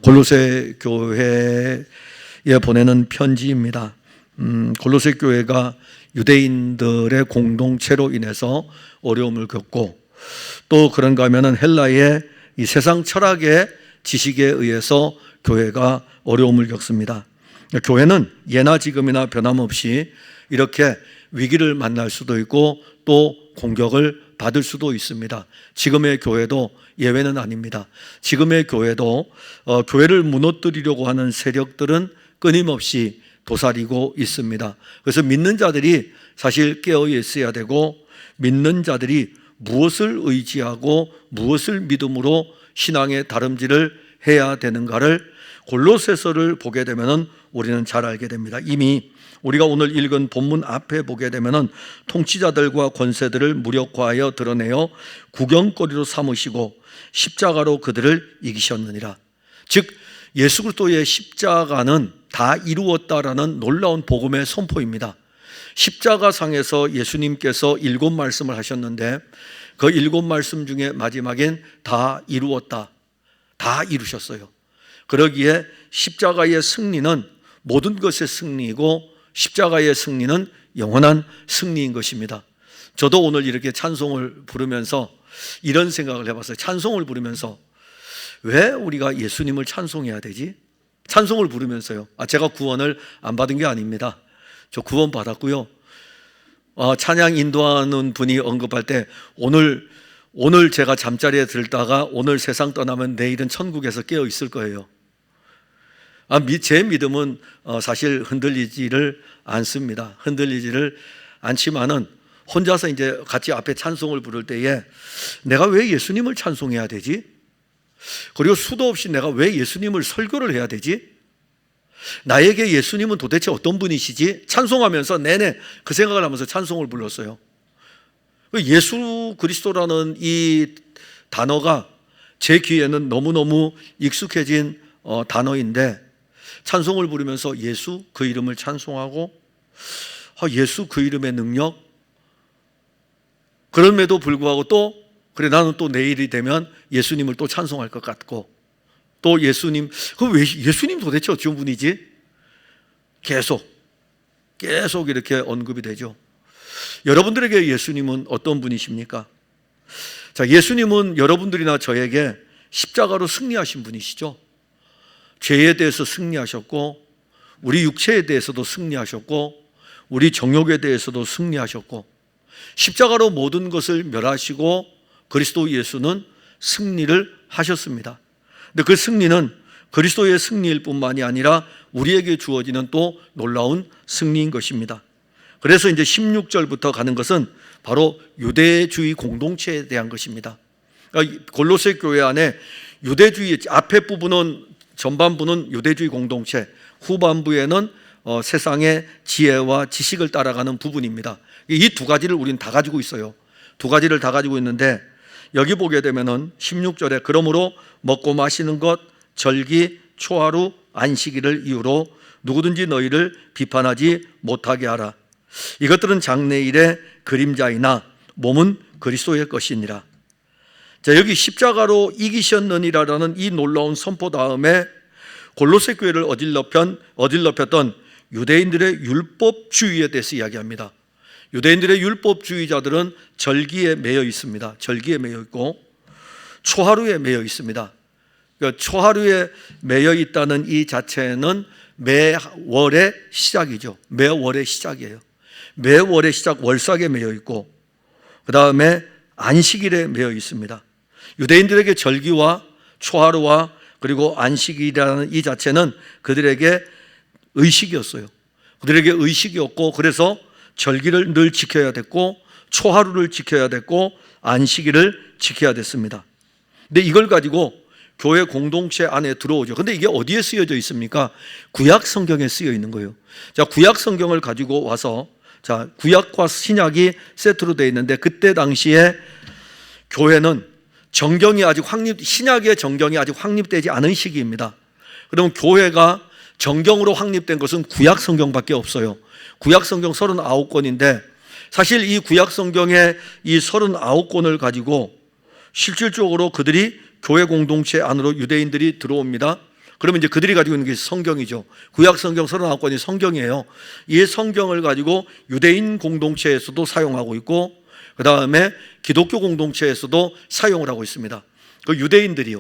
골로새 교회에 보내는 편지입니다. 골로새 교회가 유대인들의 공동체로 인해서 어려움을 겪고, 또 그런가 하면은 헬라의 이 세상 철학의 지식에 의해서 교회가 어려움을 겪습니다. 교회는 예나 지금이나 변함없이 이렇게 위기를 만날 수도 있고 또 공격을 받을 수도 있습니다. 지금의 교회도 예외는 아닙니다. 지금의 교회도 교회를 무너뜨리려고 하는 세력들은 끊임없이 도사리고 있습니다. 그래서 믿는 자들이 사실 깨어 있어야 되고, 믿는 자들이 무엇을 의지하고 무엇을 믿음으로 신앙의 다름질을 해야 되는가를 골로새서를 보게 되면 우리는 잘 알게 됩니다. 이미 우리가 오늘 읽은 본문 앞에 보게 되면 통치자들과 권세들을 무력화하여 드러내어 구경거리로 삼으시고 십자가로 그들을 이기셨느니라. 즉 예수 그리스도의 십자가는 다 이루었다라는 놀라운 복음의 선포입니다. 십자가상에서 예수님께서 7말씀을 하셨는데 그 7말씀 중에 마지막엔 다 이루었다, 다 이루셨어요. 그러기에 십자가의 승리는 모든 것의 승리이고 십자가의 승리는 영원한 승리인 것입니다. 저도 오늘 이렇게 찬송을 부르면서 이런 생각을 해봤어요. 찬송을 부르면서 왜 우리가 예수님을 찬송해야 되지? 찬송을 부르면서요. 제가 구원을 안 받은 게 아닙니다. 저 구원 받았고요. 찬양 인도하는 분이 언급할 때 오늘 제가 잠자리에 들다가 오늘 세상 떠나면 내일은 천국에서 깨어 있을 거예요. 제 믿음은 사실 흔들리지를 않습니다. 흔들리지를 않지만은 혼자서 이제 같이 앞에 찬송을 부를 때에 내가 왜 예수님을 찬송해야 되지? 그리고 수도 없이 내가 왜 예수님을 설교를 해야 되지? 나에게 예수님은 도대체 어떤 분이시지? 찬송하면서 내내 그 생각을 하면서 찬송을 불렀어요. 예수 그리스도라는 이 단어가 제 귀에는 너무너무 익숙해진 단어인데 찬송을 부르면서 예수 그 이름을 찬송하고 예수 그 이름의 능력, 그럼에도 불구하고 또 그래 나는 또 내일이 되면 예수님을 또 찬송할 것 같고, 또 예수님, 왜 예수님 도대체 어떤 분이지? 계속 이렇게 언급이 되죠. 여러분들에게 예수님은 어떤 분이십니까? 자, 예수님은 여러분들이나 저에게 십자가로 승리하신 분이시죠. 죄에 대해서 승리하셨고, 우리 육체에 대해서도 승리하셨고, 우리 정욕에 대해서도 승리하셨고, 십자가로 모든 것을 멸하시고 그리스도 예수는 승리를 하셨습니다. 근데 그 승리는 그리스도의 승리일 뿐만이 아니라 우리에게 주어지는 또 놀라운 승리인 것입니다. 그래서 이제 16절부터 가는 것은 바로 유대주의 공동체에 대한 것입니다. 그러니까 골로새 교회 안에 유대주의 앞에 부분은 전반부는 유대주의 공동체, 후반부에는 세상의 지혜와 지식을 따라가는 부분입니다. 이 두 가지를 우리는 다 가지고 있어요. 두 가지를 다 가지고 있는데 여기 보게 되면은 16절에 그러므로 먹고 마시는 것, 절기, 초하루, 안식일을 이유로 누구든지 너희를 비판하지 못하게 하라. 이것들은 장래일의 그림자이나 몸은 그리스도의 것이니라. 자, 여기 십자가로 이기셨느니라라는 이 놀라운 선포 다음에 골로새 교회를 어질럽혔던 유대인들의 율법주의에 대해서 이야기합니다. 유대인들의 율법주의자들은 절기에 매여 있습니다. 절기에 매여 있고 초하루에 매여 있습니다. 그러니까 초하루에 매여 있다는 이 자체는 매월의 시작이죠. 매월의 시작이에요. 매월의 시작 월삭에 매여 있고 그 다음에 안식일에 매여 있습니다. 유대인들에게 절기와 초하루와 그리고 안식일이라는 이 자체는 그들에게 의식이었어요. 그들에게 의식이었고 그래서 절기를 늘 지켜야 됐고 초하루를 지켜야 됐고 안식일을 지켜야 됐습니다. 근데 이걸 가지고 교회 공동체 안에 들어오죠. 근데 이게 어디에 쓰여져 있습니까? 구약 성경에 쓰여 있는 거예요. 자, 구약 성경을 가지고 와서 자, 구약과 신약이 세트로 되어 있는데 그때 당시에 교회는 정경이 아직 신약의 정경이 아직 확립되지 않은 시기입니다. 그러면 교회가 정경으로 확립된 것은 구약 성경밖에 없어요. 구약 성경 39권인데 사실 이 구약 성경의 이 39권을 가지고 실질적으로 그들이 교회 공동체 안으로 유대인들이 들어옵니다. 그러면 이제 그들이 가지고 있는 게 성경이죠. 구약 성경 39권이 성경이에요. 이 성경을 가지고 유대인 공동체에서도 사용하고 있고, 그 다음에 기독교 공동체에서도 사용을 하고 있습니다. 그 유대인들이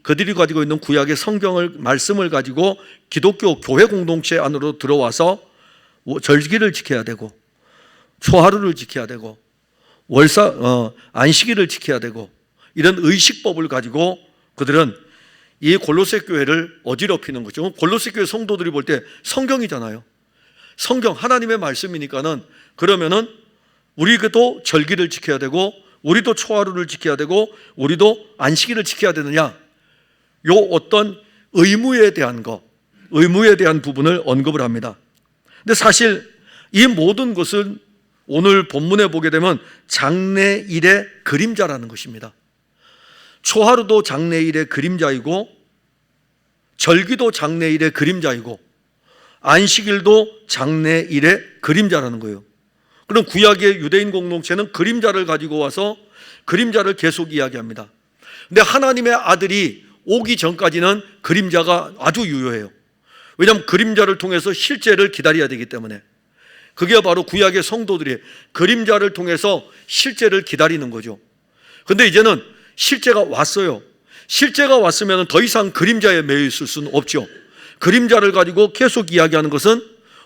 그들이 가지고 있는 구약의 성경을, 말씀을 가지고 기독교 교회 공동체 안으로 들어와서 절기를 지켜야 되고, 초하루를 지켜야 되고, 안식일을 지켜야 되고, 이런 의식법을 가지고 그들은 이 골로새 교회를 어지럽히는 거죠. 골로새 교회 성도들이 볼 때 성경이잖아요. 성경, 하나님의 말씀이니까는, 그러면은 우리도 절기를 지켜야 되고, 우리도 초하루를 지켜야 되고, 우리도 안식일을 지켜야 되느냐, 요 어떤 의무에 대한 부분을 언급을 합니다. 근데 사실 이 모든 것은 오늘 본문에 보게 되면 장래일의 그림자라는 것입니다. 초하루도 장래일의 그림자이고, 절기도 장래일의 그림자이고, 안식일도 장래일의 그림자라는 거예요. 그럼 구약의 유대인 공동체는 그림자를 가지고 와서 그림자를 계속 이야기합니다. 근데 하나님의 아들이 오기 전까지는 그림자가 아주 유효해요. 왜냐하면 그림자를 통해서 실제를 기다려야 되기 때문에. 그게 바로 구약의 성도들이 그림자를 통해서 실제를 기다리는 거죠. 근데 이제는 실제가 왔어요. 실제가 왔으면 더 이상 그림자에 매여 있을 수는 없죠. 그림자를 가지고 계속 이야기하는 것은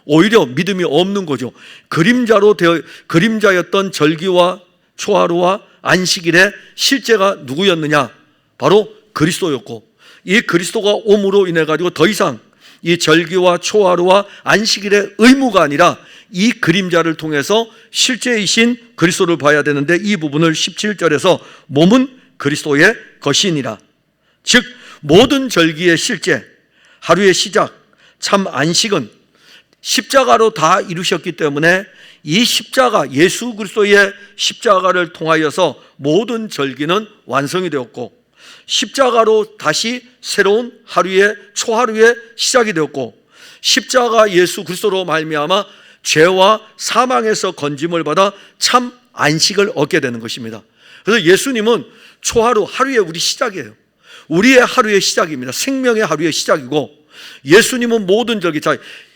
오히려 믿음이 없는 거죠. 그림자였던 절기와 초하루와 안식일의 실제가 누구였느냐? 바로 그리스도였고, 이 그리스도가 옴으로 인해 가지고 더 이상 이 절기와 초하루와 안식일의 의무가 아니라 이 그림자를 통해서 실제이신 그리스도를 봐야 되는데, 이 부분을 17절에서 몸은 그리스도의 것이니라. 즉 모든 절기의 실제, 하루의 시작, 참 안식은 십자가로 다 이루셨기 때문에 이 십자가, 예수 그리스도의 십자가를 통하여서 모든 절기는 완성이 되었고, 십자가로 다시 새로운 하루의 초하루의 시작이 되었고, 십자가 예수 그리스도로 말미암아 죄와 사망에서 건짐을 받아 참 안식을 얻게 되는 것입니다. 그래서 예수님은 초하루, 하루의 우리 시작이에요. 우리의 하루의 시작입니다. 생명의 하루의 시작이고, 예수님은 모든 절기,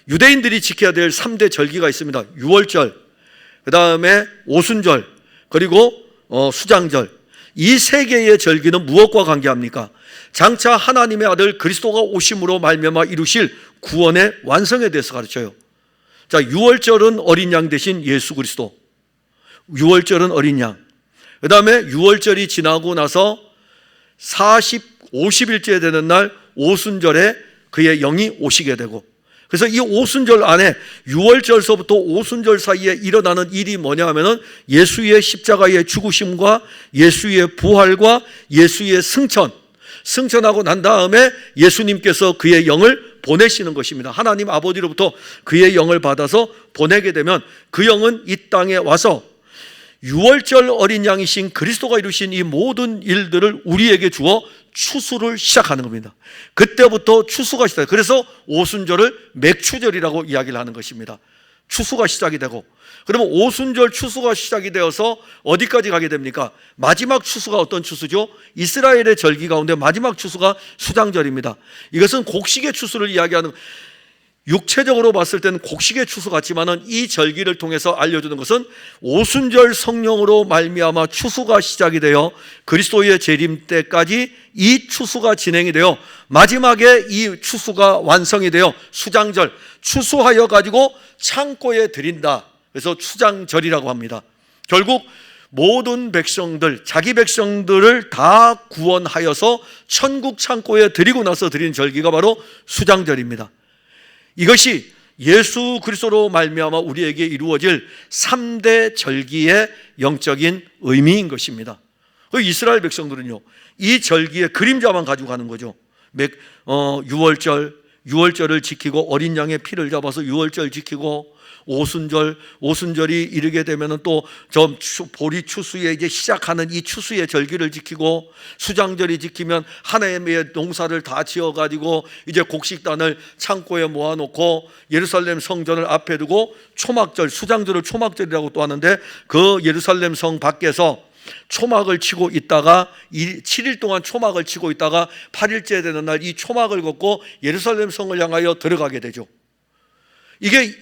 유대인들이 지켜야 될 3대 절기가 있습니다. 유월절, 그 다음에 오순절, 그리고 수장절. 이 세 개의 절기는 무엇과 관계합니까? 장차 하나님의 아들 그리스도가 오심으로 말미암아 이루실 구원의 완성에 대해서 가르쳐요. 자, 유월절은 어린 양 대신 예수 그리스도. 유월절은 어린 양. 그 다음에 유월절이 지나고 나서 50일째 되는 날 오순절에 그의 영이 오시게 되고, 그래서 이 오순절 안에 유월절서부터 오순절 사이에 일어나는 일이 뭐냐 하면은 예수의 십자가의 죽으심과 예수의 부활과 예수의 승천하고 난 다음에 예수님께서 그의 영을 보내시는 것입니다. 하나님 아버지로부터 그의 영을 받아서 보내게 되면 그 영은 이 땅에 와서 유월절 어린 양이신 그리스도가 이루신 이 모든 일들을 우리에게 주어 추수를 시작하는 겁니다. 그때부터 추수가 시작해요. 그래서 오순절을 맥추절이라고 이야기를 하는 것입니다. 추수가 시작이 되고, 그러면 오순절 추수가 시작이 되어서 어디까지 가게 됩니까? 마지막 추수가 어떤 추수죠? 이스라엘의 절기 가운데 마지막 추수가 수장절입니다. 이것은 곡식의 추수를 이야기하는, 육체적으로 봤을 때는 곡식의 추수 같지만은 이 절기를 통해서 알려주는 것은 오순절 성령으로 말미암아 추수가 시작이 되어 그리스도의 재림 때까지 이 추수가 진행이 되어 마지막에 이 추수가 완성이 되어 수장절, 추수하여 가지고 창고에 드린다. 그래서 수장절이라고 합니다. 결국 모든 백성들, 자기 백성들을 다 구원하여서 천국 창고에 드리고 나서 드리는 절기가 바로 수장절입니다. 이것이 예수 그리스도로 말미암아 우리에게 이루어질 3대 절기의 영적인 의미인 것입니다. 이스라엘 백성들은요, 이 절기의 그림자만 가지고 가는 거죠. 유월절을 지키고 어린 양의 피를 잡아서 유월절 지키고, 오순절이 이르게 되면은 또 보리 추수에 이제 시작하는 이 추수의 절기를 지키고, 수장절이 지키면 하나님의 농사를 다 지어가지고 이제 곡식단을 창고에 모아놓고 예루살렘 성전을 앞에 두고 초막절, 수장절을 초막절이라고 또 하는데, 그 예루살렘 성 밖에서 초막을 치고 있다가 7일 동안 초막을 치고 있다가 8일째 되는 날 이 초막을 걷고 예루살렘 성을 향하여 들어가게 되죠. 이게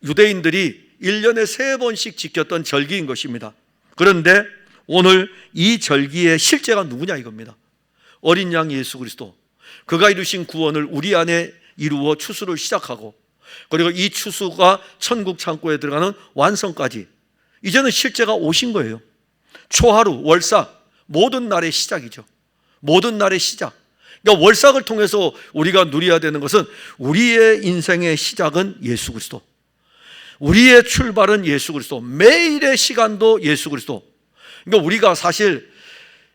유대인들이 1년에 3번씩 지켰던 절기인 것입니다. 그런데 오늘 이 절기의 실제가 누구냐 이겁니다. 어린 양 예수 그리스도, 그가 이루신 구원을 우리 안에 이루어 추수를 시작하고, 그리고 이 추수가 천국 창고에 들어가는 완성까지 이제는 실제가 오신 거예요. 초하루, 월삭, 모든 날의 시작이죠. 모든 날의 시작. 그러니까 월삭을 통해서 우리가 누려야 되는 것은 우리의 인생의 시작은 예수 그리스도, 우리의 출발은 예수 그리스도, 매일의 시간도 예수 그리스도. 그러니까 우리가 사실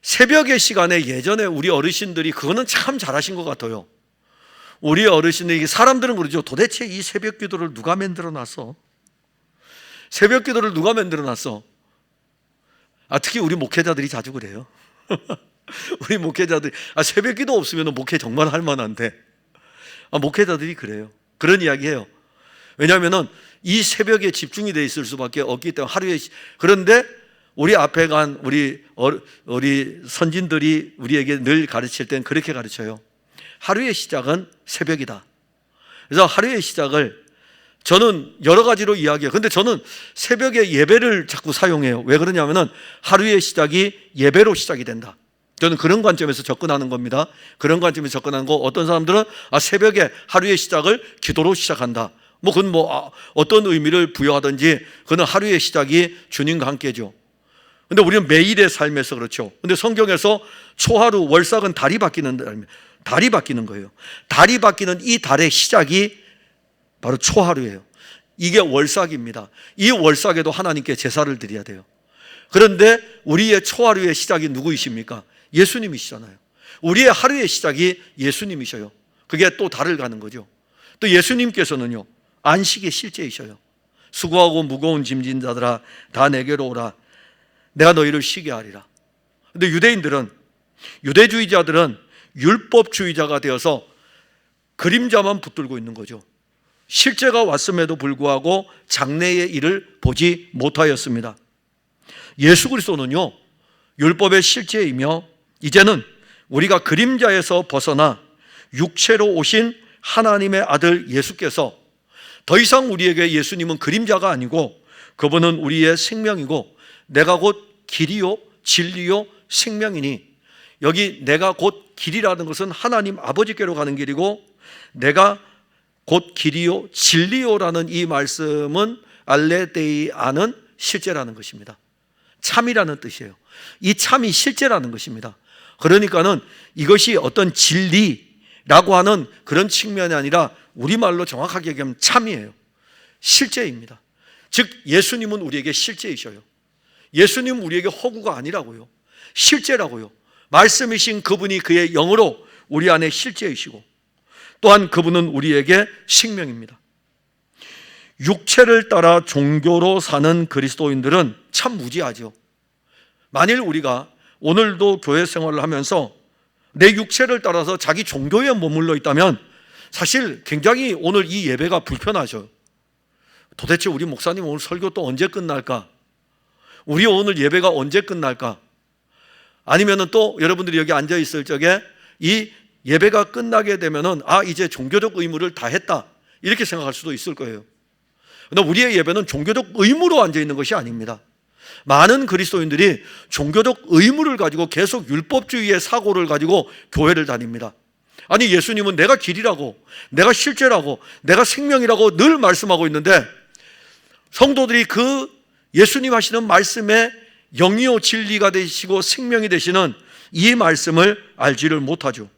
새벽의 시간에 예전에 우리 어르신들이 그거는 참 잘하신 것 같아요. 우리 어르신들이, 사람들은 그러죠. 도대체 이 새벽 기도를 누가 만들어 놨어? 새벽 기도를 누가 만들어 놨어? 특히 우리 목회자들이 자주 그래요. 우리 목회자들이 새벽 기도 없으면 목회 정말 할 만한데, 목회자들이 그래요. 그런 이야기해요. 왜냐하면 이 새벽에 집중이 돼 있을 수밖에 없기 때문에 하루에. 그런데 우리 앞에 간 우리 선진들이 우리에게 늘 가르칠 땐 그렇게 가르쳐요. 하루의 시작은 새벽이다. 그래서 하루의 시작을 저는 여러 가지로 이야기해요. 근데 저는 새벽에 예배를 자꾸 사용해요. 왜 그러냐면은 하루의 시작이 예배로 시작이 된다. 저는 그런 관점에서 접근하는 겁니다. 그런 관점에서 접근하는 거. 어떤 사람들은 새벽에 하루의 시작을 기도로 시작한다. 그건 어떤 의미를 부여하든지 그건 하루의 시작이 주님과 함께죠. 근데 우리는 매일의 삶에서 그렇죠. 근데 성경에서 초하루, 월삭은 달이 바뀌는 거예요. 달이 바뀌는 이 달의 시작이 바로 초하루예요. 이게 월삭입니다. 이 월삭에도 하나님께 제사를 드려야 돼요. 그런데 우리의 초하루의 시작이 누구이십니까? 예수님이시잖아요. 우리의 하루의 시작이 예수님이셔요. 그게 또 달을 가는 거죠. 또 예수님께서는요, 안식의 실제이셔요. 수고하고 무거운 짐진 자들아 다 내게로 오라, 내가 너희를 쉬게 하리라. 근데 유대주의자들은 율법주의자가 되어서 그림자만 붙들고 있는 거죠. 실제가 왔음에도 불구하고 장래의 일을 보지 못하였습니다. 예수 그리스도는요, 율법의 실제이며 이제는 우리가 그림자에서 벗어나 육체로 오신 하나님의 아들 예수께서, 더 이상 우리에게 예수님은 그림자가 아니고 그분은 우리의 생명이고, 내가 곧 길이요 진리요 생명이니, 여기 내가 곧 길이라는 것은 하나님 아버지께로 가는 길이고, 내가 곧 길이요 진리요라는 이 말씀은 알레데이아는 실제라는 것입니다. 참이라는 뜻이에요. 이 참이 실제라는 것입니다. 그러니까는 이것이 어떤 진리라고 하는 그런 측면이 아니라 우리말로 정확하게 얘기하면 참이에요. 실제입니다. 즉 예수님은 우리에게 실제이셔요. 예수님은 우리에게 허구가 아니라고요. 실제라고요. 말씀이신 그분이 그의 영으로 우리 안에 실제이시고, 또한 그분은 우리에게 생명입니다. 육체를 따라 종교로 사는 그리스도인들은 참 무지하죠. 만일 우리가 오늘도 교회 생활을 하면서 내 육체를 따라서 자기 종교에 머물러 있다면 사실 굉장히 오늘 이 예배가 불편하죠. 도대체 우리 목사님 오늘 설교 또 언제 끝날까? 우리 오늘 예배가 언제 끝날까? 아니면은 또 여러분들이 여기 앉아 있을 적에 이 예배가 끝나게 되면은 이제 종교적 의무를 다 했다, 이렇게 생각할 수도 있을 거예요. 그런데 우리의 예배는 종교적 의무로 앉아 있는 것이 아닙니다. 많은 그리스도인들이 종교적 의무를 가지고 계속 율법주의의 사고를 가지고 교회를 다닙니다. 아니, 예수님은 내가 길이라고, 내가 실제라고, 내가 생명이라고 늘 말씀하고 있는데, 성도들이 그 예수님 하시는 말씀에 영이요 진리가 되시고 생명이 되시는 이 말씀을 알지를 못하죠.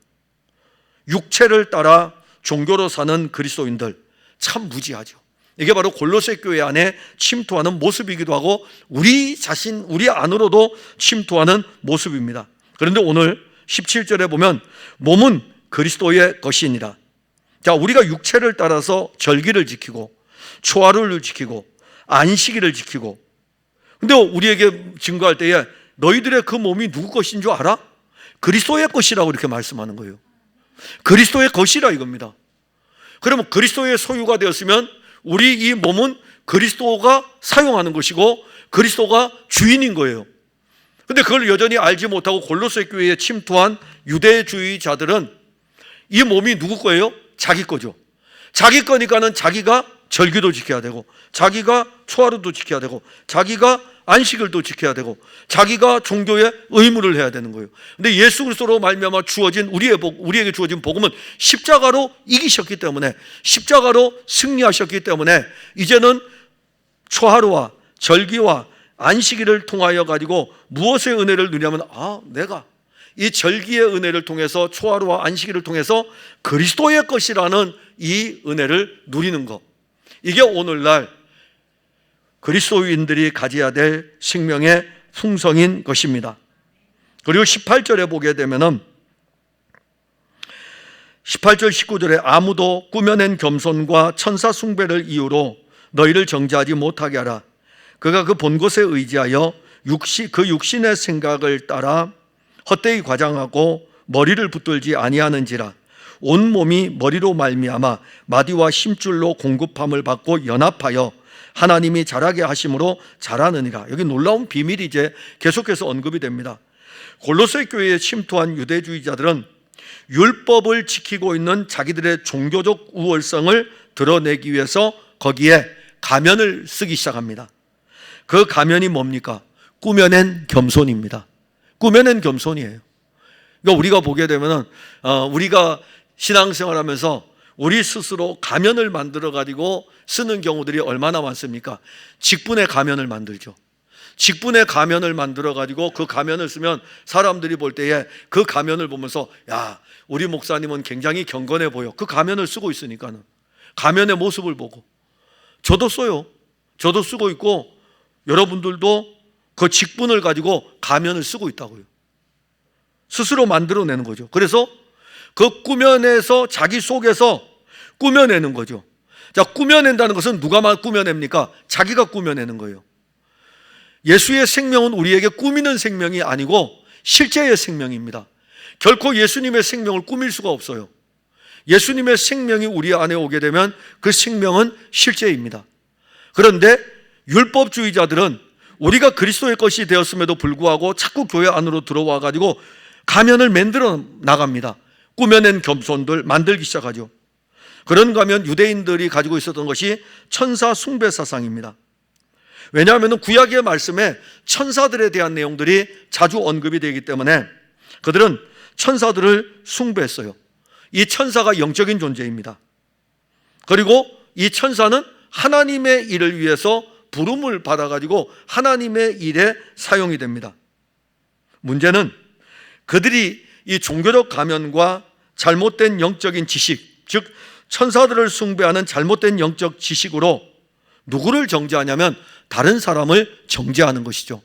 육체를 따라 종교로 사는 그리스도인들 참 무지하죠. 이게 바로 골로새 교회 안에 침투하는 모습이기도 하고 우리 자신, 우리 안으로도 침투하는 모습입니다. 그런데 오늘 17절에 보면 몸은 그리스도의 것이니라. 자, 우리가 육체를 따라서 절기를 지키고 초하루를 지키고 안식일을 지키고, 근데 우리에게 증거할 때에 너희들의 그 몸이 누구 것인 줄 알아? 그리스도의 것이라고 이렇게 말씀하는 거예요. 그리스도의 것이라 이겁니다. 그러면 그리스도의 소유가 되었으면 우리 이 몸은 그리스도가 사용하는 것이고 그리스도가 주인인 거예요. 근데 그걸 여전히 알지 못하고 골로새 교회에 침투한 유대주의자들은 이 몸이 누구 거예요? 자기 거죠. 자기 거니까는 자기가 절기도 지켜야 되고, 자기가 초하루도 지켜야 되고, 자기가 안식을 또 지켜야 되고, 자기가 종교의 의무를 해야 되는 거예요. 근데 예수 그리스도로 말미암아 주어진 우리에게 주어진 복음은 십자가로 이기셨기 때문에, 십자가로 승리하셨기 때문에 이제는 초하루와 절기와 안식일을 통하여 가지고 무엇의 은혜를 누리냐면, 내가 이 절기의 은혜를 통해서, 초하루와 안식일을 통해서 그리스도의 것이라는 이 은혜를 누리는 것, 이게 오늘날 그리스도인들이 가져야 될 생명의 풍성인 것입니다. 그리고 18절에 보게 되면은 18절 19절에 아무도 꾸며낸 겸손과 천사 숭배를 이유로 너희를 정죄하지 못하게 하라. 그가 그 본 것에 의지하여 그 육신의 생각을 따라 헛되이 과장하고 머리를 붙들지 아니하는지라. 온 몸이 머리로 말미암아 마디와 힘줄로 공급함을 받고 연합하여 하나님이 자라게 하심으로 자라느니라. 여기 놀라운 비밀이 이제 계속해서 언급이 됩니다. 골로새 교회에 침투한 유대주의자들은 율법을 지키고 있는 자기들의 종교적 우월성을 드러내기 위해서 거기에 가면을 쓰기 시작합니다. 그 가면이 뭡니까? 꾸며낸 겸손입니다. 꾸며낸 겸손이에요. 그러니까 우리가 보게 되면은 우리가 신앙생활하면서 우리 스스로 가면을 만들어 가지고 쓰는 경우들이 얼마나 많습니까? 직분의 가면을 만들죠. 직분의 가면을 만들어 가지고 그 가면을 쓰면 사람들이 볼 때에 그 가면을 보면서, 야, 우리 목사님은 굉장히 경건해 보여. 그 가면을 쓰고 있으니까는 가면의 모습을 보고. 저도 써요. 저도 쓰고 있고 여러분들도 그 직분을 가지고 가면을 쓰고 있다고요. 스스로 만들어내는 거죠. 그래서 그 꾸며내서 자기 속에서 꾸며내는 거죠. 자, 꾸며낸다는 것은 누가 꾸며냅니까? 자기가 꾸며내는 거예요. 예수의 생명은 우리에게 꾸미는 생명이 아니고 실제의 생명입니다. 결코 예수님의 생명을 꾸밀 수가 없어요. 예수님의 생명이 우리 안에 오게 되면 그 생명은 실제입니다. 그런데 율법주의자들은 우리가 그리스도의 것이 되었음에도 불구하고 자꾸 교회 안으로 들어와 가지고 가면을 만들어 나갑니다. 꾸며낸 겸손들 만들기 시작하죠. 그런가 하면 유대인들이 가지고 있었던 것이 천사 숭배 사상입니다. 왜냐하면 구약의 말씀에 천사들에 대한 내용들이 자주 언급이 되기 때문에 그들은 천사들을 숭배했어요. 이 천사가 영적인 존재입니다. 그리고 이 천사는 하나님의 일을 위해서 부름을 받아가지고 하나님의 일에 사용이 됩니다. 문제는 그들이 이 종교적 가면과 잘못된 영적인 지식, 즉 천사들을 숭배하는 잘못된 영적 지식으로 누구를 정죄하냐면 다른 사람을 정죄하는 것이죠.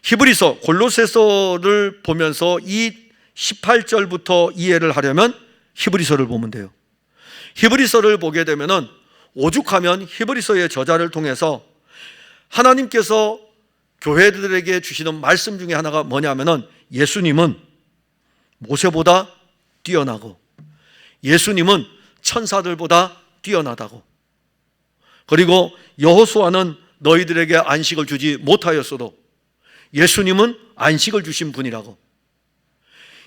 히브리서, 골로새서를 보면서 이 18절부터 이해를 하려면 히브리서를 보면 돼요. 히브리서를 보게 되면은 오죽하면 히브리서의 저자를 통해서 하나님께서 교회들에게 주시는 말씀 중에 하나가 뭐냐면은 예수님은 모세보다 뛰어나고 예수님은 천사들보다 뛰어나다고, 그리고 여호수아는 너희들에게 안식을 주지 못하였어도 예수님은 안식을 주신 분이라고.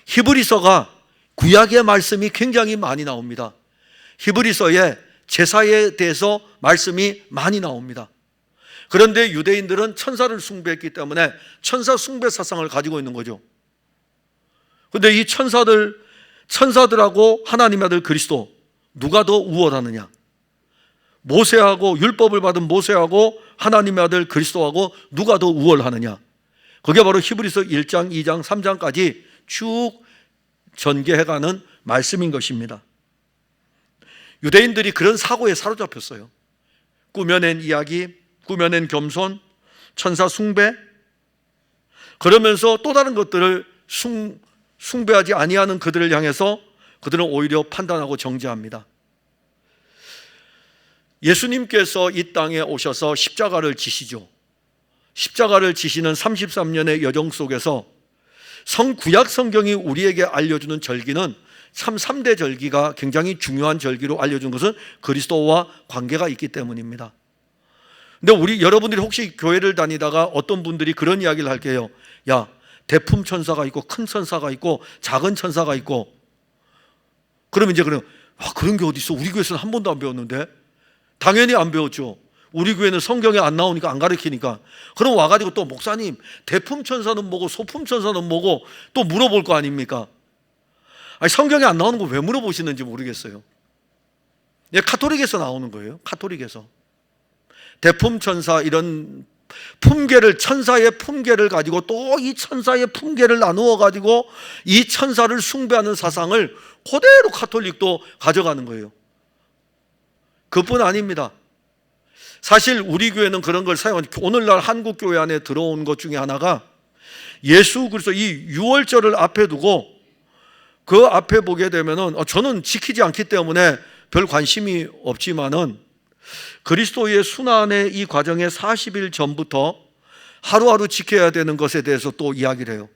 히브리서가 구약의 말씀이 굉장히 많이 나옵니다. 히브리서에 제사에 대해서 말씀이 많이 나옵니다. 그런데 유대인들은 천사를 숭배했기 때문에 천사 숭배 사상을 가지고 있는 거죠. 그런데 이 천사들하고 하나님의 아들 그리스도 누가 더 우월하느냐? 모세하고, 율법을 받은 모세하고 하나님의 아들 그리스도하고 누가 더 우월하느냐? 그게 바로 히브리서 1장, 2장, 3장까지 쭉 전개해가는 말씀인 것입니다. 유대인들이 그런 사고에 사로잡혔어요. 꾸며낸 이야기, 꾸며낸 겸손, 천사 숭배, 그러면서 또 다른 것들을 숭배하지 아니하는 그들을 향해서 그들은 오히려 판단하고 정죄합니다. 예수님께서 이 땅에 오셔서 십자가를 지시죠. 십자가를 지시는 33년의 여정 속에서 구약 성경이 우리에게 알려주는 절기는 참 3대 절기가 굉장히 중요한 절기로 알려준 것은 그리스도와 관계가 있기 때문입니다. 근데 여러분들이 혹시 교회를 다니다가 어떤 분들이 그런 이야기를 할게요. 야, 대품 천사가 있고 큰 천사가 있고 작은 천사가 있고, 그러면 이제 그런 게 어디 있어? 우리 교회에서는 한 번도 안 배웠는데. 당연히 안 배웠죠. 우리 교회는 성경에 안 나오니까, 안 가르치니까. 그럼 와가지고 또 목사님, 대품 천사는 뭐고 소품 천사는 뭐고 또 물어볼 거 아닙니까? 아니, 성경에 안 나오는 거 왜 물어보시는지 모르겠어요. 예, 카톨릭에서 나오는 거예요. 카톨릭에서. 대품 천사, 이런 품계를, 천사의 품계를 가지고 또 이 천사의 품계를 나누어 가지고 이 천사를 숭배하는 사상을 그대로 카톨릭도 가져가는 거예요. 그뿐 아닙니다. 사실 우리 교회는 그런 걸 사용하는, 오늘날 한국 교회 안에 들어온 것 중에 하나가 예수 그리스도 이 유월절을 앞에 두고 그 앞에 보게 되면은, 저는 지키지 않기 때문에 별 관심이 없지만은, 그리스도의 순환의 이 과정의 40일 전부터 하루하루 지켜야 되는 것에 대해서 또 이야기를 해요.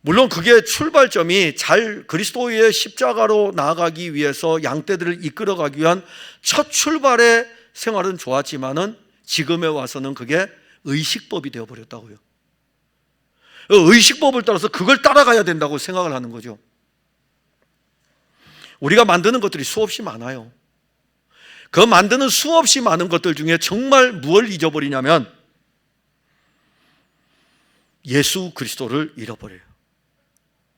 물론 그게 출발점이 잘 그리스도의 십자가로 나아가기 위해서 양떼들을 이끌어가기 위한 첫 출발의 생활은 좋았지만은, 지금에 와서는 그게 의식법이 되어버렸다고요. 의식법을 따라서 그걸 따라가야 된다고 생각을 하는 거죠. 우리가 만드는 것들이 수없이 많아요. 그 만드는 수없이 많은 것들 중에 정말 무엇을 잊어버리냐면 예수 그리스도를 잃어버려요.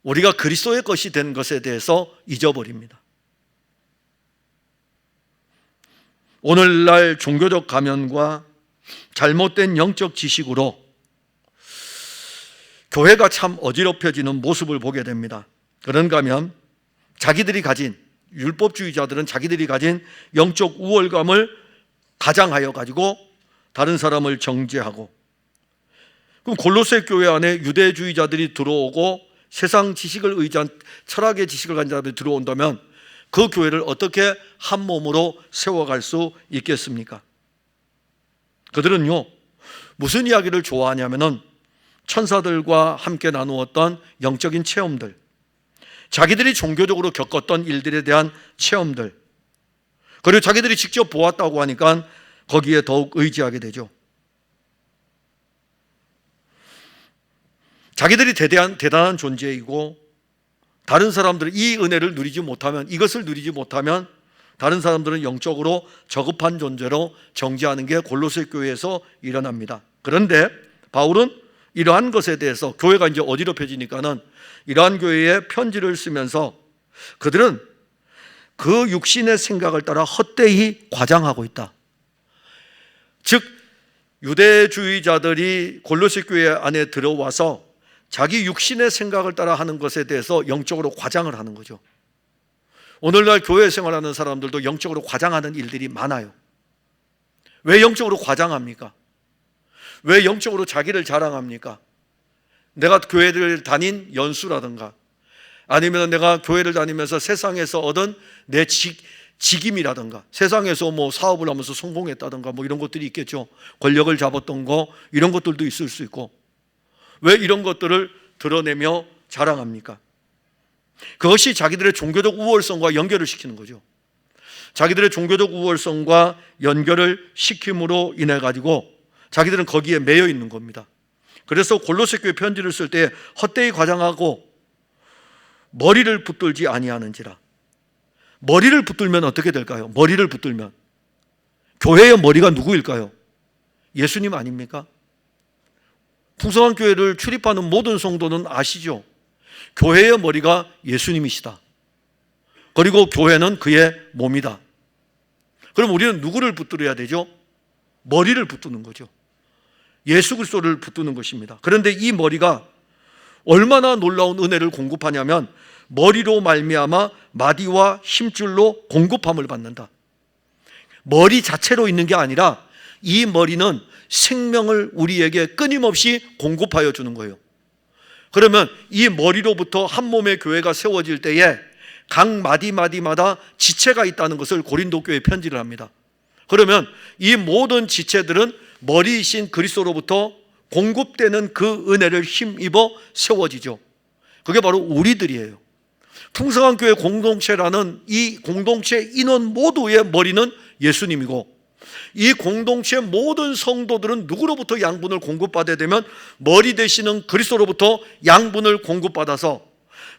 우리가 그리스도의 것이 된 것에 대해서 잊어버립니다. 오늘날 종교적 가면과 잘못된 영적 지식으로 교회가 참 어지럽혀지는 모습을 보게 됩니다. 그런가 하면 자기들이 가진, 율법주의자들은 자기들이 가진 영적 우월감을 가장하여 가지고 다른 사람을 정죄하고, 그럼 골로새 교회 안에 유대주의자들이 들어오고 세상 지식을 의지한, 철학의 지식을 가진 자들이 들어온다면 그 교회를 어떻게 한 몸으로 세워갈 수 있겠습니까? 그들은요, 무슨 이야기를 좋아하냐면은 천사들과 함께 나누었던 영적인 체험들, 자기들이 종교적으로 겪었던 일들에 대한 체험들, 그리고 자기들이 직접 보았다고 하니까 거기에 더욱 의지하게 되죠. 자기들이 대단한 존재이고, 다른 사람들은 이 은혜를 누리지 못하면, 이것을 누리지 못하면 다른 사람들은 영적으로 저급한 존재로 정죄하는 게 골로새 교회에서 일어납니다. 그런데 바울은 이러한 것에 대해서, 교회가 이제 어지럽혀지니까는 이러한 교회에 편지를 쓰면서 그들은 그 육신의 생각을 따라 헛되이 과장하고 있다. 즉, 유대주의자들이 골로새 교회 안에 들어와서 자기 육신의 생각을 따라 하는 것에 대해서 영적으로 과장을 하는 거죠. 오늘날 교회 생활하는 사람들도 영적으로 과장하는 일들이 많아요. 왜 영적으로 과장합니까? 왜 영적으로 자기를 자랑합니까? 내가 교회를 다닌 연수라든가, 아니면 내가 교회를 다니면서 세상에서 얻은 내 직임이라든가, 세상에서 뭐 사업을 하면서 성공했다든가 뭐 이런 것들이 있겠죠. 권력을 잡았던 거, 이런 것들도 있을 수 있고, 왜 이런 것들을 드러내며 자랑합니까? 그것이 자기들의 종교적 우월성과 연결을 시키는 거죠. 자기들의 종교적 우월성과 연결을 시킴으로 인해 가지고 자기들은 거기에 매여 있는 겁니다. 그래서 골로새 교회 편지를 쓸 때 헛되이 과장하고 머리를 붙들지 아니하는지라. 머리를 붙들면 어떻게 될까요? 머리를 붙들면 교회의 머리가 누구일까요? 예수님 아닙니까? 풍성한 교회를 출입하는 모든 성도는 아시죠? 교회의 머리가 예수님이시다. 그리고 교회는 그의 몸이다. 그럼 우리는 누구를 붙들어야 되죠? 머리를 붙드는 거죠. 예수 그리스도를 붙드는 것입니다. 그런데 이 머리가 얼마나 놀라운 은혜를 공급하냐면 머리로 말미암아 마디와 힘줄로 공급함을 받는다. 머리 자체로 있는 게 아니라 이 머리는 생명을 우리에게 끊임없이 공급하여 주는 거예요. 그러면 이 머리로부터 한 몸의 교회가 세워질 때에 각 마디마디마다 지체가 있다는 것을 고린도 교회에 편지를 합니다. 그러면 이 모든 지체들은 머리이신 그리스도로부터 공급되는 그 은혜를 힘입어 세워지죠. 그게 바로 우리들이에요. 풍성한 교회 공동체라는 이 공동체 인원 모두의 머리는 예수님이고, 이 공동체의 모든 성도들은 누구로부터 양분을 공급받아야 되면 머리 되시는 그리스도로부터 양분을 공급받아서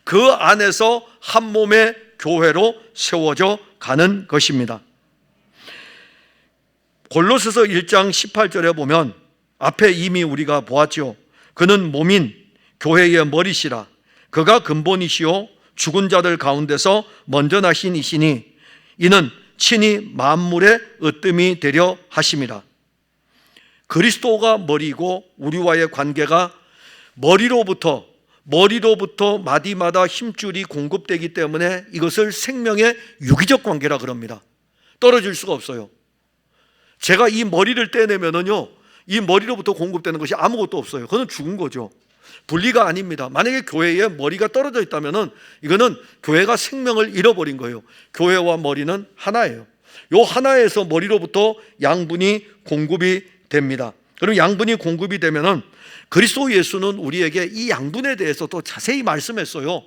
그 안에서 한 몸의 교회로 세워져 가는 것입니다. 골로새서 1장 18절에 보면 앞에 이미 우리가 보았죠. 그는 몸인 교회의 머리시라. 그가 근본이시요 죽은 자들 가운데서 먼저 나신 이시니 이는 친히 만물의 으뜸이 되려 하심이라. 그리스도가 머리고 우리와의 관계가 머리로부터 마디마다 힘줄이 공급되기 때문에 이것을 생명의 유기적 관계라 그럽니다. 떨어질 수가 없어요. 제가 이 머리를 떼내면은요, 이 머리로부터 공급되는 것이 아무것도 없어요. 그건 죽은 거죠. 분리가 아닙니다. 만약에 교회에 머리가 떨어져 있다면은 이거는 교회가 생명을 잃어버린 거예요. 교회와 머리는 하나예요. 요 하나에서 머리로부터 양분이 공급이 됩니다. 그럼 양분이 공급이 되면은 그리스도 예수는 우리에게 이 양분에 대해서 또 자세히 말씀했어요.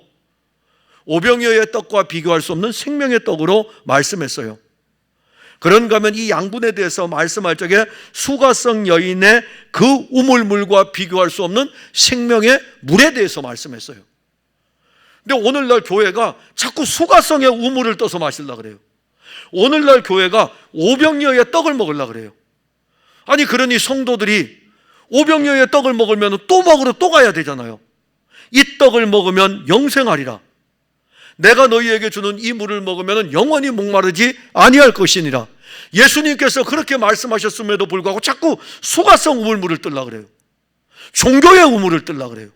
오병이어의 떡과 비교할 수 없는 생명의 떡으로 말씀했어요. 그런가 하면 이 양분에 대해서 말씀할 적에 수가성 여인의 그 우물물과 비교할 수 없는 생명의 물에 대해서 말씀했어요. 근데 오늘날 교회가 자꾸 수가성의 우물을 떠서 마시려고 그래요. 오늘날 교회가 오병이어의 떡을 먹으려고 그래요. 아니 그러니 성도들이 오병이어의 떡을 먹으면 또 먹으러 또 가야 되잖아요. 이 떡을 먹으면 영생하리라. 내가 너희에게 주는 이 물을 먹으면 영원히 목마르지 아니할 것이니라. 예수님께서 그렇게 말씀하셨음에도 불구하고 자꾸 수가성 우물물을 뜨려고 그래요. 종교의 우물을 뜨려고 그래요.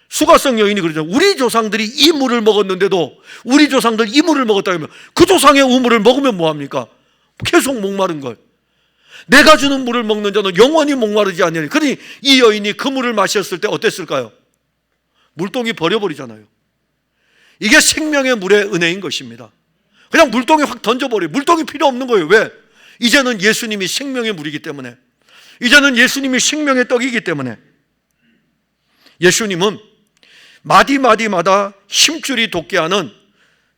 수가성 여인이 그러죠. 우리 조상들이 이 물을 먹었는데도 우리 조상들 이 물을 먹었다 그러면 그 조상의 우물을 먹으면 뭐합니까? 계속 목마른 걸. 내가 주는 물을 먹는 자는 영원히 목마르지 아니하리. 그러니 이 여인이 그 물을 마셨을 때 어땠을까요? 물동이 버려버리잖아요. 이게 생명의 물의 은혜인 것입니다. 그냥 물동에 확 던져버려요. 물동이 필요 없는 거예요. 왜? 이제는 예수님이 생명의 물이기 때문에, 이제는 예수님이 생명의 떡이기 때문에. 예수님은 마디마디마다 힘줄이 돋게 하는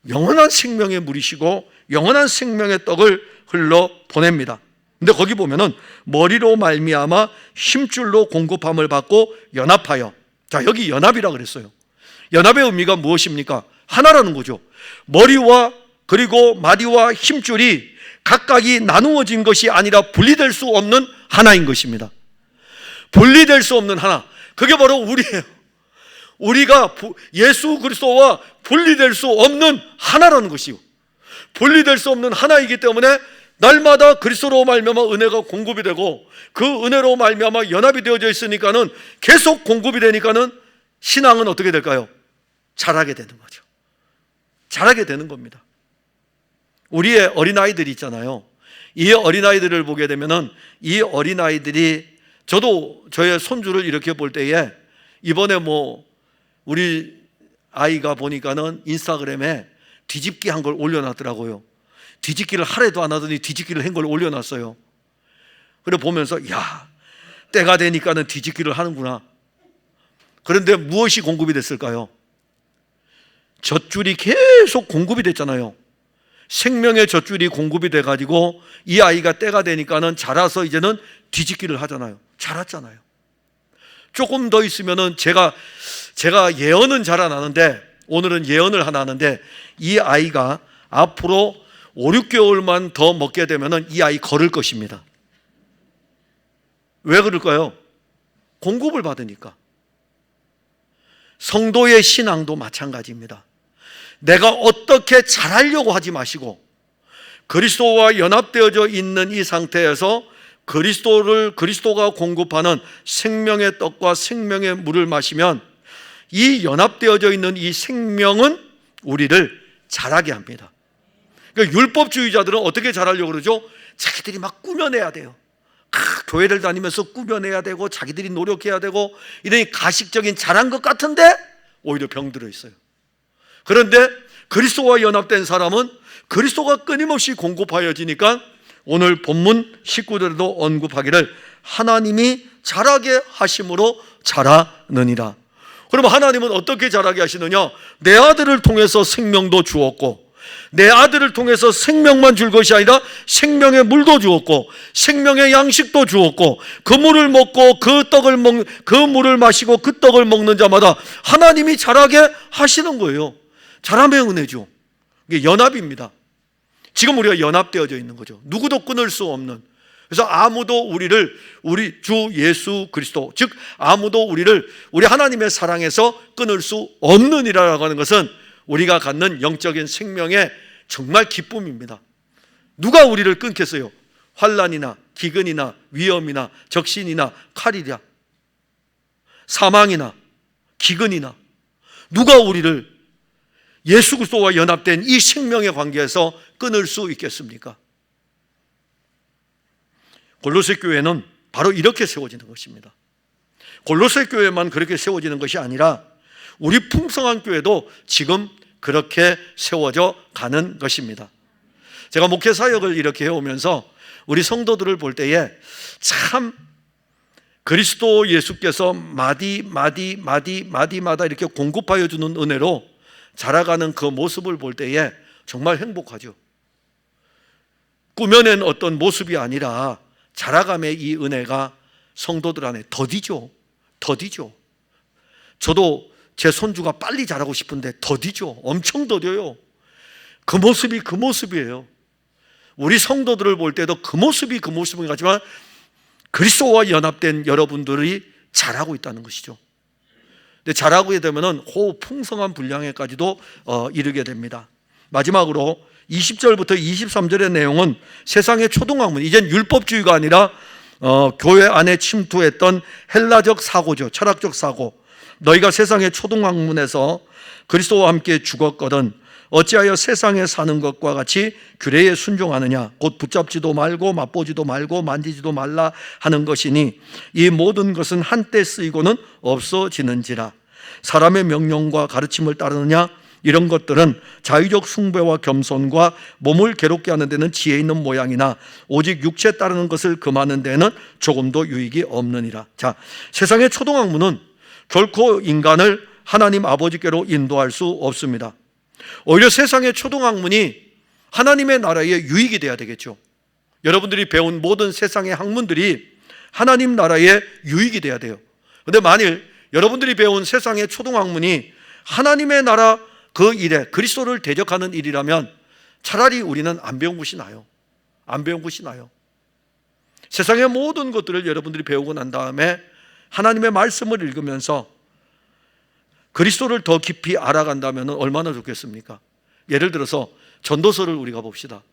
영원한 생명의 물이시고 영원한 생명의 떡을 흘러 보냅니다. 근데 거기 보면은 머리로 말미암아 힘줄로 공급함을 받고 연합하여. 자, 여기 연합이라 그랬어요. 연합의 의미가 무엇입니까? 하나라는 거죠. 머리와 그리고 마디와 힘줄이 각각이 나누어진 것이 아니라 분리될 수 없는 하나인 것입니다. 분리될 수 없는 하나. 그게 바로 우리예요. 우리가 예수 그리스도와 분리될 수 없는 하나라는 것이요. 분리될 수 없는 하나이기 때문에 날마다 그리스도로 말미암아 은혜가 공급이 되고 그 은혜로 말미암아 연합이 되어져 있으니까는 계속 공급이 되니까는 신앙은 어떻게 될까요? 자라게 되는 거죠. 자라게 되는 겁니다. 우리의 어린아이들이 있잖아요. 이 어린아이들을 보게 되면은 이 어린아이들이 저도 저의 손주를 이렇게 볼 때에 이번에 우리 아이가 보니까는 인스타그램에 뒤집기 한 걸 올려놨더라고요. 뒤집기를 하래도 안 하더니 뒤집기를 한 걸 올려놨어요. 그래 보면서 야, 때가 되니까는 뒤집기를 하는구나. 그런데 무엇이 공급이 됐을까요? 젖줄이 계속 공급이 됐잖아요. 생명의 젖줄이 공급이 돼가지고 이 아이가 때가 되니까는 자라서 이제는 뒤집기를 하잖아요. 자랐잖아요. 조금 더 있으면은 제가 예언은 잘 안 하는데 오늘은 예언을 하나 하는데 이 아이가 앞으로 5, 6개월만 더 먹게 되면은 이 아이 걸을 것입니다. 왜 그럴까요? 공급을 받으니까. 성도의 신앙도 마찬가지입니다. 내가 어떻게 잘하려고 하지 마시고 그리스도와 연합되어져 있는 이 상태에서 그리스도가 공급하는 생명의 떡과 생명의 물을 마시면 이 연합되어져 있는 이 생명은 우리를 자라게 합니다. 그러니까 율법주의자들은 어떻게 자라려고 그러죠? 자기들이 막 꾸며내야 돼요. 교회를 다니면서 꾸며내야 되고 자기들이 노력해야 되고 이러니 가식적인 자란 것 같은데 오히려 병들어 있어요. 그런데 그리스도와 연합된 사람은 그리스도가 끊임없이 공급하여지니까 오늘 본문 19절에도 언급하기를 하나님이 자라게 하심으로 자라느니라. 그럼 하나님은 어떻게 자라게 하시느냐? 내 아들을 통해서 생명도 주었고 내 아들을 통해서 생명만 줄 것이 아니라 생명의 물도 주었고 생명의 양식도 주었고 그 물을 먹고 그 물을 마시고 그 떡을 먹는 자마다 하나님이 자라게 하시는 거예요. 자람의 은혜죠. 이게 연합입니다. 지금 우리가 연합되어져 있는 거죠. 누구도 끊을 수 없는. 그래서 아무도 우리 주 예수 그리스도, 즉 아무도 우리 하나님의 사랑에서 끊을 수 없느니라고 하는 것은 우리가 갖는 영적인 생명의 정말 기쁨입니다. 누가 우리를 끊겠어요? 환난이나 기근이나 위험이나 적신이나 칼이랴, 사망이나 기근이나, 누가 우리를 예수 그리스도와 연합된 이 생명의 관계에서 끊을 수 있겠습니까? 골로새 교회는 바로 이렇게 세워지는 것입니다. 골로새 교회만 그렇게 세워지는 것이 아니라 우리 풍성한 교회도 지금 그렇게 세워져 가는 것입니다. 제가 목회 사역을 이렇게 해오면서 우리 성도들을 볼 때에 참 그리스도 예수께서 마디마다 이렇게 공급하여 주는 은혜로 자라가는 그 모습을 볼 때에 정말 행복하죠. 꾸며낸 어떤 모습이 아니라 자라감의 이 은혜가 성도들 안에 더디죠. 저도 제 손주가 빨리 자라고 싶은데 더디죠. 엄청 더뎌요. 그 모습이 그 모습이에요. 우리 성도들을 볼 때도 그 모습이 그 모습인 것 같지만 그리스도와 연합된 여러분들이 자라고 있다는 것이죠. 근데 자라게 되면은 풍성한 분량에까지도 이르게 됩니다. 마지막으로 20절부터 23절의 내용은 세상의 초등학문, 이젠 율법주의가 아니라 교회 안에 침투했던 헬라적 사고죠. 철학적 사고. 너희가 세상의 초등학문에서 그리스도와 함께 죽었거든 어찌하여 세상에 사는 것과 같이 규례에 순종하느냐. 곧 붙잡지도 말고 맛보지도 말고 만지지도 말라 하는 것이니 이 모든 것은 한때 쓰이고는 없어지는지라. 사람의 명령과 가르침을 따르느냐. 이런 것들은 자의적 숭배와 겸손과 몸을 괴롭게 하는 데는 지혜 있는 모양이나 오직 육체 따르는 것을 금하는 데는 조금도 유익이 없느니라. 자, 세상의 초등학문은 결코 인간을 하나님 아버지께로 인도할 수 없습니다. 오히려 세상의 초등학문이 하나님의 나라에 유익이 돼야 되겠죠. 여러분들이 배운 모든 세상의 학문들이 하나님 나라에 유익이 돼야 돼요. 그런데 만일 여러분들이 배운 세상의 초등학문이 하나님의 나라 그 일에 그리스도를 대적하는 일이라면 차라리 우리는 안 배운 것이 나요. 세상의 모든 것들을 여러분들이 배우고 난 다음에 하나님의 말씀을 읽으면서 그리스도를 더 깊이 알아간다면 얼마나 좋겠습니까? 예를 들어서 전도서를 우리가 봅시다.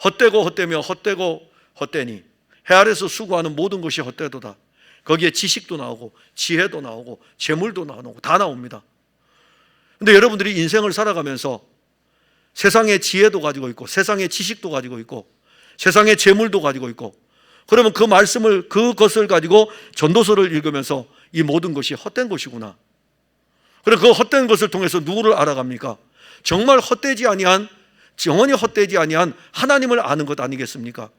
헛되고 헛되며 헛되고 헛되니 해 아래서 수고하는 모든 것이 헛되도다. 거기에 지식도 나오고 지혜도 나오고 재물도 나오고 다 나옵니다. 근데 여러분들이 인생을 살아가면서 세상의 지혜도 가지고 있고 세상의 지식도 가지고 있고 세상의 재물도 가지고 있고 그러면 그것을 가지고 전도서를 읽으면서 이 모든 것이 헛된 것이구나. 그리고 그 헛된 것을 통해서 누구를 알아갑니까? 정말 영원히 헛되지 아니한 하나님을 아는 것 아니겠습니까?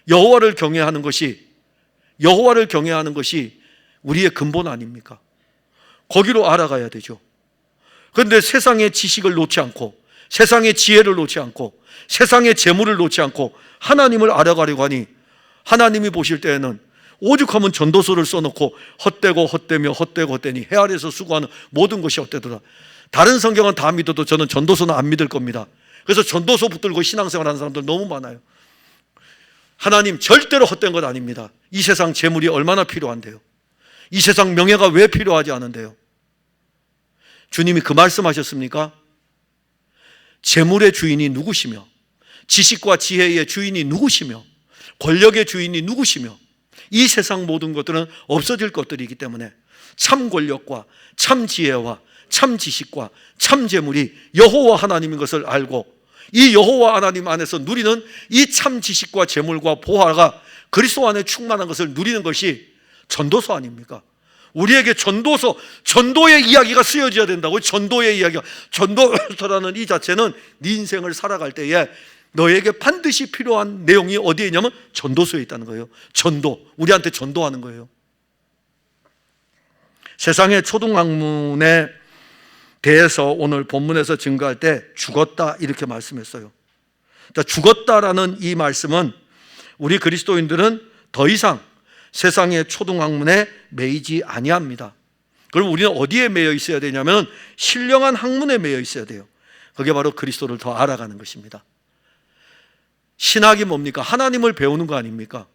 여호와를 경외하는 것이 우리의 근본 아닙니까? 거기로 알아가야 되죠. 그런데 세상의 지식을 놓지 않고 세상의 지혜를 놓지 않고 세상의 재물을 놓지 않고 하나님을 알아가려고 하니 하나님이 보실 때에는 오죽하면 전도서를 써놓고 헛되고 헛되며 헛되고 헛되니 해 아래서 수고하는 모든 것이 헛되더라. 다른 성경은 다 믿어도 저는 전도서는 안 믿을 겁니다. 그래서 전도서 붙들고 신앙생활하는 사람들 너무 많아요. 하나님 절대로 헛된 것 아닙니다. 이 세상 재물이 얼마나 필요한데요. 이 세상 명예가 왜 필요하지 않은데요. 주님이 그 말씀하셨습니까? 재물의 주인이 누구시며 지식과 지혜의 주인이 누구시며 권력의 주인이 누구시며 이 세상 모든 것들은 없어질 것들이기 때문에 참 권력과 참 지혜와 참 지식과 참 재물이 여호와 하나님인 것을 알고 이 여호와 하나님 안에서 누리는 이 참 지식과 재물과 보화가 그리스도 안에 충만한 것을 누리는 것이 전도서 아닙니까? 우리에게 전도의 이야기가 쓰여져야 된다고요. 전도서라는 이 자체는 네 인생을 살아갈 때에 너에게 반드시 필요한 내용이 어디에 있냐면 전도서에 있다는 거예요. 우리한테 전도하는 거예요. 세상의 초등학문에 대해서 오늘 본문에서 증거할 때 죽었다 이렇게 말씀했어요. 죽었다라는 이 말씀은 우리 그리스도인들은 더 이상 세상의 초등학문에 매이지 아니합니다. 그럼 우리는 어디에 매여 있어야 되냐면 신령한 학문에 매여 있어야 돼요. 그게 바로 그리스도를 더 알아가는 것입니다. 신학이 뭡니까? 하나님을 배우는 거 아닙니까?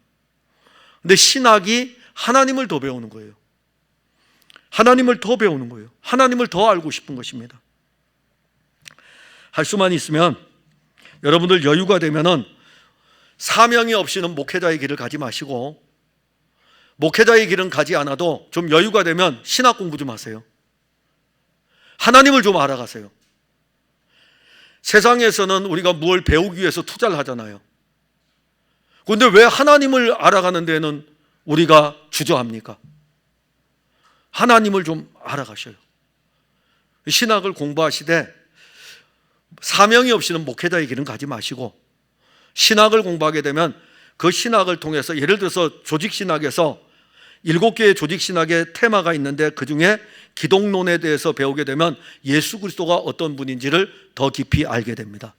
근데 신학이 하나님을 더 배우는 거예요. 하나님을 더 배우는 거예요. 하나님을 더 알고 싶은 것입니다. 할 수만 있으면 여러분들 여유가 되면은 사명이 없이는 목회자의 길을 가지 마시고, 목회자의 길은 가지 않아도 좀 여유가 되면 신학 공부 좀 하세요. 하나님을 좀 알아가세요. 세상에서는 우리가 뭘 배우기 위해서 투자를 하잖아요. 그런데 왜 하나님을 알아가는 데는 우리가 주저합니까? 하나님을 좀 알아가셔요. 신학을 공부하시되 사명이 없이는 목회자의 길은 가지 마시고, 신학을 공부하게 되면 그 신학을 통해서, 예를 들어서 조직신학에서 7개의 조직신학의 테마가 있는데 그 중에 기독론에 대해서 배우게 되면 예수 그리스도가 어떤 분인지를 더 깊이 알게 됩니다.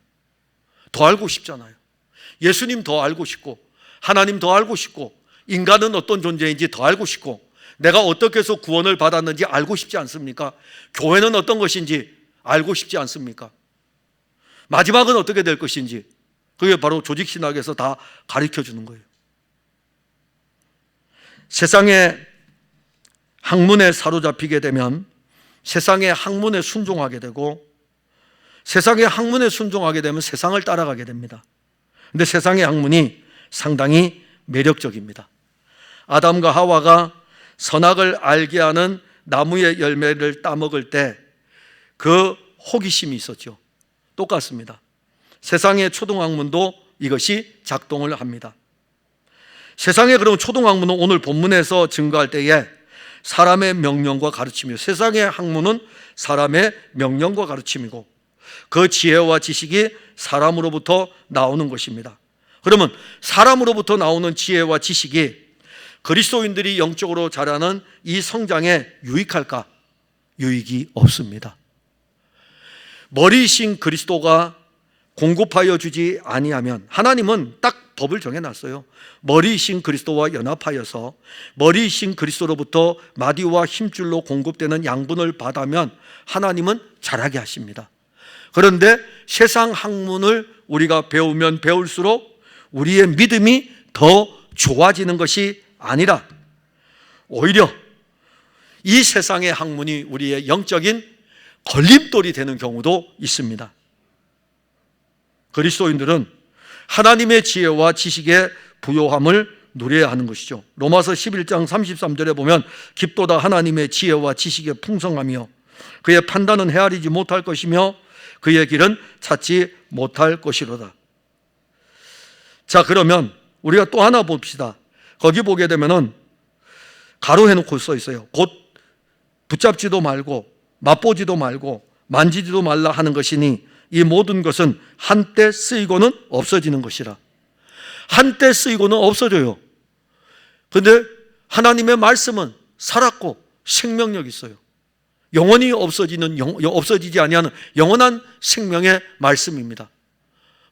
더 알고 싶잖아요. 예수님 더 알고 싶고, 하나님 더 알고 싶고, 인간은 어떤 존재인지 더 알고 싶고, 내가 어떻게 해서 구원을 받았는지 알고 싶지 않습니까? 교회는 어떤 것인지 알고 싶지 않습니까? 마지막은 어떻게 될 것인지, 그게 바로 조직신학에서 다 가르쳐 주는 거예요. 세상의 학문에 사로잡히게 되면 세상의 학문에 순종하게 되고, 세상의 학문에 순종하게 되면 세상을 따라가게 됩니다. 그런데 세상의 학문이 상당히 매력적입니다. 아담과 하와가 선악을 알게 하는 나무의 열매를 따먹을 때 그 호기심이 있었죠. 똑같습니다. 세상의 초등학문도 이것이 작동을 합니다. 세상의 그럼 초등학문은 오늘 본문에서 증거할 때에 사람의 명령과 가르침이요, 세상의 학문은 사람의 명령과 가르침이고 그 지혜와 지식이 사람으로부터 나오는 것입니다. 그러면 사람으로부터 나오는 지혜와 지식이 그리스도인들이 영적으로 자라는 이 성장에 유익할까? 유익이 없습니다. 머리이신 그리스도가 공급하여 주지 아니하면, 하나님은 딱 법을 정해놨어요. 머리이신 그리스도와 연합하여서 머리이신 그리스도로부터 마디와 힘줄로 공급되는 양분을 받으면 하나님은 자라게 하십니다. 그런데 세상 학문을 우리가 배우면 배울수록 우리의 믿음이 더 좋아지는 것이 아니라 오히려 이 세상의 학문이 우리의 영적인 걸림돌이 되는 경우도 있습니다. 그리스도인들은 하나님의 지혜와 지식의 부요함을 누려야 하는 것이죠. 로마서 11장 33절에 보면 깊도다 하나님의 지혜와 지식의 풍성하며 그의 판단은 헤아리지 못할 것이며 그의 길은 찾지 못할 것이로다. 자, 그러면 우리가 또 하나 봅시다. 거기 보게 되면은 가로해놓고 써 있어요. 곧 붙잡지도 말고 맛보지도 말고 만지지도 말라 하는 것이니 이 모든 것은 한때 쓰이고는 없어지는 것이라. 한때 쓰이고는 없어져요. 그런데 하나님의 말씀은 살았고 생명력이 있어요. 영원히 없어지지 아니하는 영원한 생명의 말씀입니다.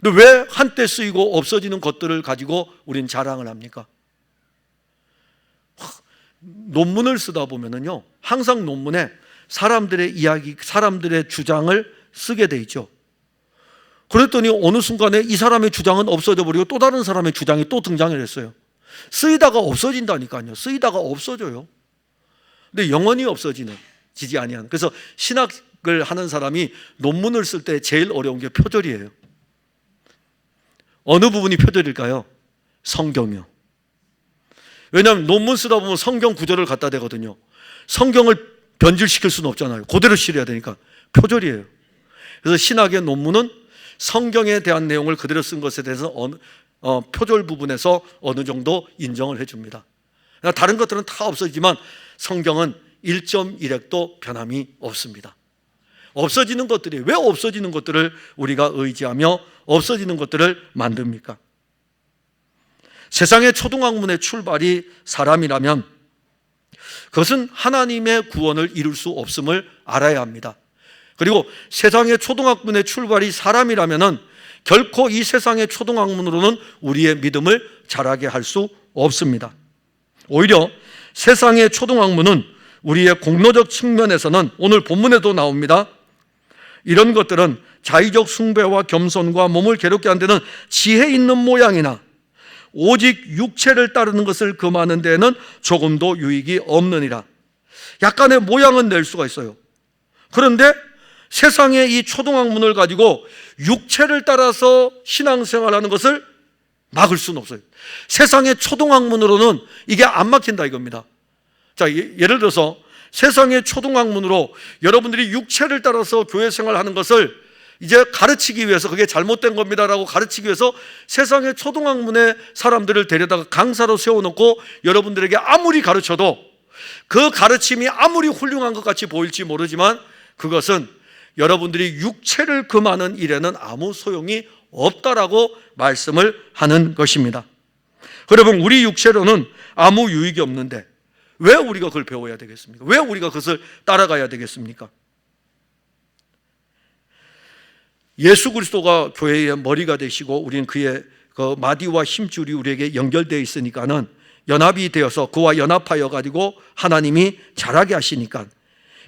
근데 왜 한때 쓰이고 없어지는 것들을 가지고 우리는 자랑을 합니까? 논문을 쓰다 보면은요, 항상 논문에 사람들의 이야기, 사람들의 주장을 쓰게 돼 있죠. 그랬더니 어느 순간에 이 사람의 주장은 없어져 버리고 또 다른 사람의 주장이 또 등장을 했어요. 쓰이다가 없어진다니까요. 쓰이다가 없어져요. 근데 영원히 없어지지 아니하는. 그래서 신학을 하는 사람이 논문을 쓸 때 제일 어려운 게 표절이에요. 어느 부분이 표절일까요? 성경이요. 왜냐하면 논문 쓰다 보면 성경 구절을 갖다 대거든요. 성경을 변질시킬 수는 없잖아요. 그대로 실어야 되니까 표절이에요. 그래서 신학의 논문은 성경에 대한 내용을 그대로 쓴 것에 대해서 표절 부분에서 어느 정도 인정을 해줍니다. 다른 것들은 다 없어지지만 성경은 1.1핵도 변함이 없습니다. 없어지는 것들이, 왜 없어지는 것들을 우리가 의지하며 없어지는 것들을 만듭니까? 세상의 초등학문의 출발이 사람이라면 그것은 하나님의 구원을 이룰 수 없음을 알아야 합니다. 그리고 세상의 초등학문의 출발이 사람이라면은 결코 이 세상의 초등학문으로는 우리의 믿음을 자라게 할 수 없습니다. 오히려 세상의 초등학문은 우리의 공로적 측면에서는 오늘 본문에도 나옵니다. 이런 것들은 자의적 숭배와 겸손과 몸을 괴롭게 한다는 지혜 있는 모양이나 오직 육체를 따르는 것을 금하는 데에는 조금도 유익이 없느니라. 약간의 모양은 낼 수가 있어요. 그런데 세상의 이 초등학문을 가지고 육체를 따라서 신앙생활하는 것을 막을 수는 없어요. 세상의 초등학문으로는 이게 안 막힌다 이겁니다. 자, 예를 들어서 세상의 초등학문으로 여러분들이 육체를 따라서 교회 생활하는 것을 이제 가르치기 위해서 그게 잘못된 겁니다라고 가르치기 위해서 세상의 초등학문의 사람들을 데려다가 강사로 세워놓고 여러분들에게 아무리 가르쳐도 그 가르침이 아무리 훌륭한 것 같이 보일지 모르지만 그것은 여러분들이 육체를 금하는 일에는 아무 소용이 없다라고 말씀을 하는 것입니다. 여러분, 우리 육체로는 아무 유익이 없는데 왜 우리가 그걸 배워야 되겠습니까? 왜 우리가 그것을 따라가야 되겠습니까? 예수 그리스도가 교회의 머리가 되시고 우리는 그의 그 마디와 힘줄이 우리에게 연결되어 있으니까는 연합이 되어서 그와 연합하여 가지고 하나님이 자라게 하시니까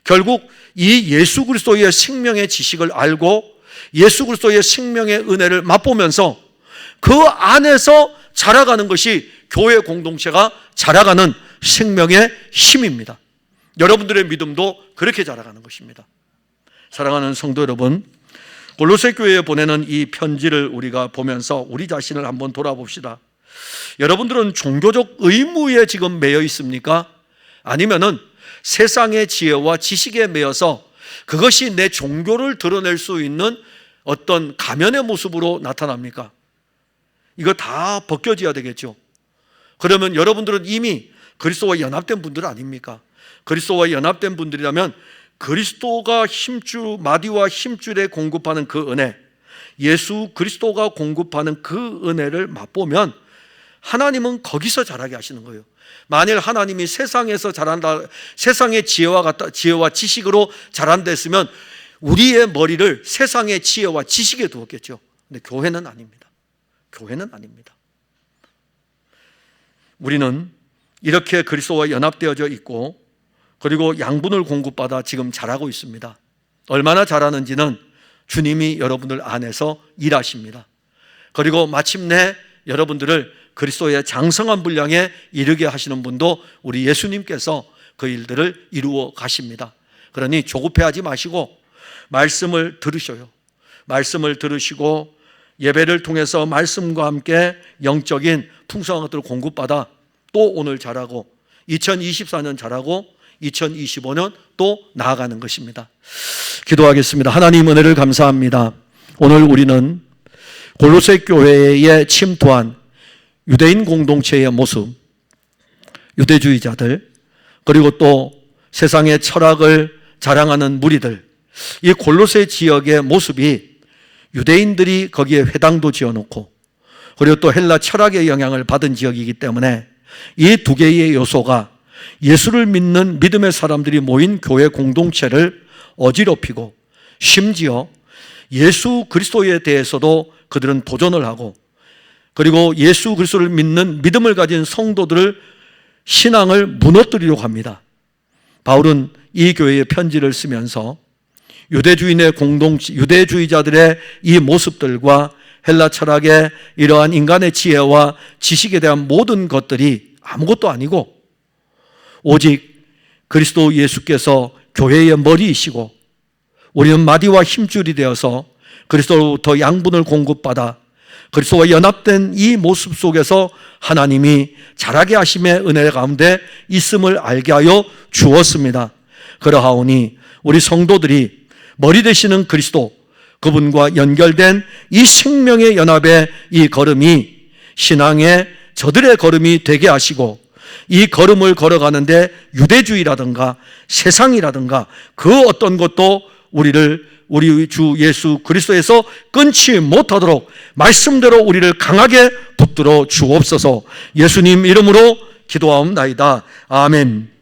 결국 이 예수 그리스도의 생명의 지식을 알고 예수 그리스도의 생명의 은혜를 맛보면서 그 안에서 자라가는 것이 교회 공동체가 자라가는 생명의 힘입니다. 여러분들의 믿음도 그렇게 자라가는 것입니다. 사랑하는 성도 여러분, 골로새 교회에 보내는 이 편지를 우리가 보면서 우리 자신을 한번 돌아봅시다. 여러분들은 종교적 의무에 지금 매여 있습니까? 아니면은 세상의 지혜와 지식에 매여서 그것이 내 종교를 드러낼 수 있는 어떤 가면의 모습으로 나타납니까? 이거 다 벗겨져야 되겠죠. 그러면 여러분들은 이미 그리스도와 연합된 분들 아닙니까? 그리스도와 연합된 분들이라면 그리스도가 힘줄, 마디와 힘줄에 공급하는 그 은혜, 예수 그리스도가 공급하는 그 은혜를 맛보면 하나님은 거기서 자라게 하시는 거예요. 만일 하나님이 세상에서 자란다, 세상의 지혜와 지식으로 자란다 했으면 우리의 머리를 세상의 지혜와 지식에 두었겠죠. 근데 교회는 아닙니다. 교회는 아닙니다. 우리는 이렇게 그리스도와 연합되어져 있고 그리고 양분을 공급받아 지금 자라고 있습니다. 얼마나 자라는지는 주님이 여러분들 안에서 일하십니다. 그리고 마침내 여러분들을 그리스도의 장성한 분량에 이르게 하시는 분도 우리 예수님께서 그 일들을 이루어 가십니다. 그러니 조급해하지 마시고 말씀을 들으셔요. 말씀을 들으시고 예배를 통해서 말씀과 함께 영적인 풍성한 것들을 공급받아 또 오늘 자라고 2024년 자라고 2025년 또 나아가는 것입니다. 기도하겠습니다. 하나님 은혜를 감사합니다. 오늘 우리는 골로새 교회에 침투한 유대인 공동체의 모습, 유대주의자들, 그리고 또 세상의 철학을 자랑하는 무리들, 이 골로새 지역의 모습이 유대인들이 거기에 회당도 지어놓고 그리고 또 헬라 철학의 영향을 받은 지역이기 때문에 이 두 개의 요소가 예수를 믿는 믿음의 사람들이 모인 교회 공동체를 어지럽히고 심지어 예수 그리스도에 대해서도 그들은 도전을 하고 그리고 예수 그리스도를 믿는 믿음을 가진 성도들을 신앙을 무너뜨리려고 합니다. 바울은 이 교회에 편지를 쓰면서 유대주의인의 유대주의자들의 이 모습들과 헬라 철학의 이러한 인간의 지혜와 지식에 대한 모든 것들이 아무것도 아니고 오직 그리스도 예수께서 교회의 머리이시고 우리는 마디와 힘줄이 되어서 그리스도로부터 양분을 공급받아 그리스도와 연합된 이 모습 속에서 하나님이 자라게 하심의 은혜 가운데 있음을 알게 하여 주었습니다. 그러하오니 우리 성도들이 머리 되시는 그리스도 그분과 연결된 이 생명의 연합의 이 걸음이 신앙의 저들의 걸음이 되게 하시고 이 걸음을 걸어가는데 유대주의라든가 세상이라든가 그 어떤 것도 우리 주 예수 그리스도에서 끊지 못하도록 말씀대로 우리를 강하게 붙들어 주옵소서. 예수님 이름으로 기도하옵나이다. 아멘.